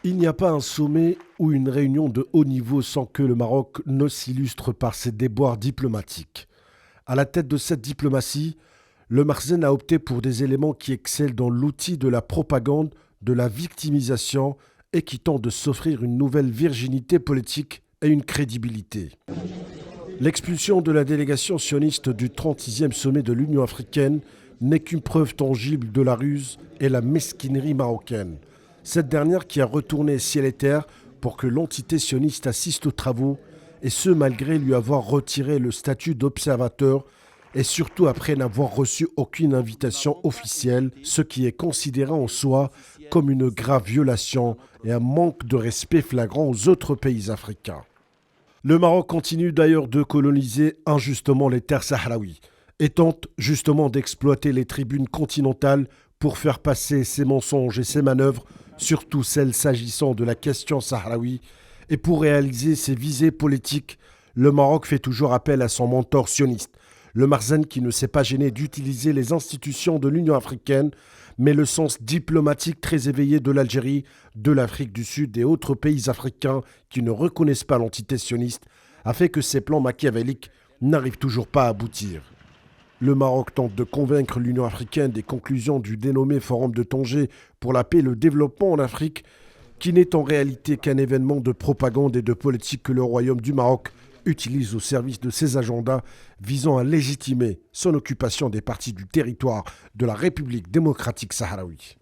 Il n'y a pas un sommet ou une réunion de haut niveau sans que le Maroc ne s'illustre par ses déboires diplomatiques. À la tête de cette diplomatie, le Makhzen a opté pour des éléments qui excellent dans l'outil de la propagande, de la victimisation et qui tentent de s'offrir une nouvelle virginité politique et une crédibilité. L'expulsion de la délégation sioniste du 36e sommet de l'Union africaine n'est qu'une preuve tangible de la ruse et la mesquinerie marocaine. Cette dernière qui a retourné ciel et terre pour que l'entité sioniste assiste aux travaux, et ce malgré lui avoir retiré le statut d'observateur et surtout après n'avoir reçu aucune invitation officielle, ce qui est considéré en soi comme une grave violation et un manque de respect flagrant aux autres pays africains. Le Maroc continue d'ailleurs de coloniser injustement les terres sahraouies et tente justement d'exploiter les tribunes continentales pour faire passer ses mensonges et ses manœuvres, surtout celles s'agissant de la question sahraoui, et pour réaliser ses visées politiques, le Maroc fait toujours appel à son mentor sioniste, le Makhzen qui ne s'est pas gêné d'utiliser les institutions de l'Union africaine, mais le sens diplomatique très éveillé de l'Algérie, de l'Afrique du Sud et autres pays africains qui ne reconnaissent pas l'entité sioniste a fait que ces plans machiavéliques n'arrivent toujours pas à aboutir. Le Maroc tente de convaincre l'Union africaine des conclusions du dénommé Forum de Tanger pour la paix et le développement en Afrique, qui n'est en réalité qu'un événement de propagande et de politique que le Royaume du Maroc utilise au service de ses agendas visant à légitimer son occupation des parties du territoire de la République démocratique sahraoui.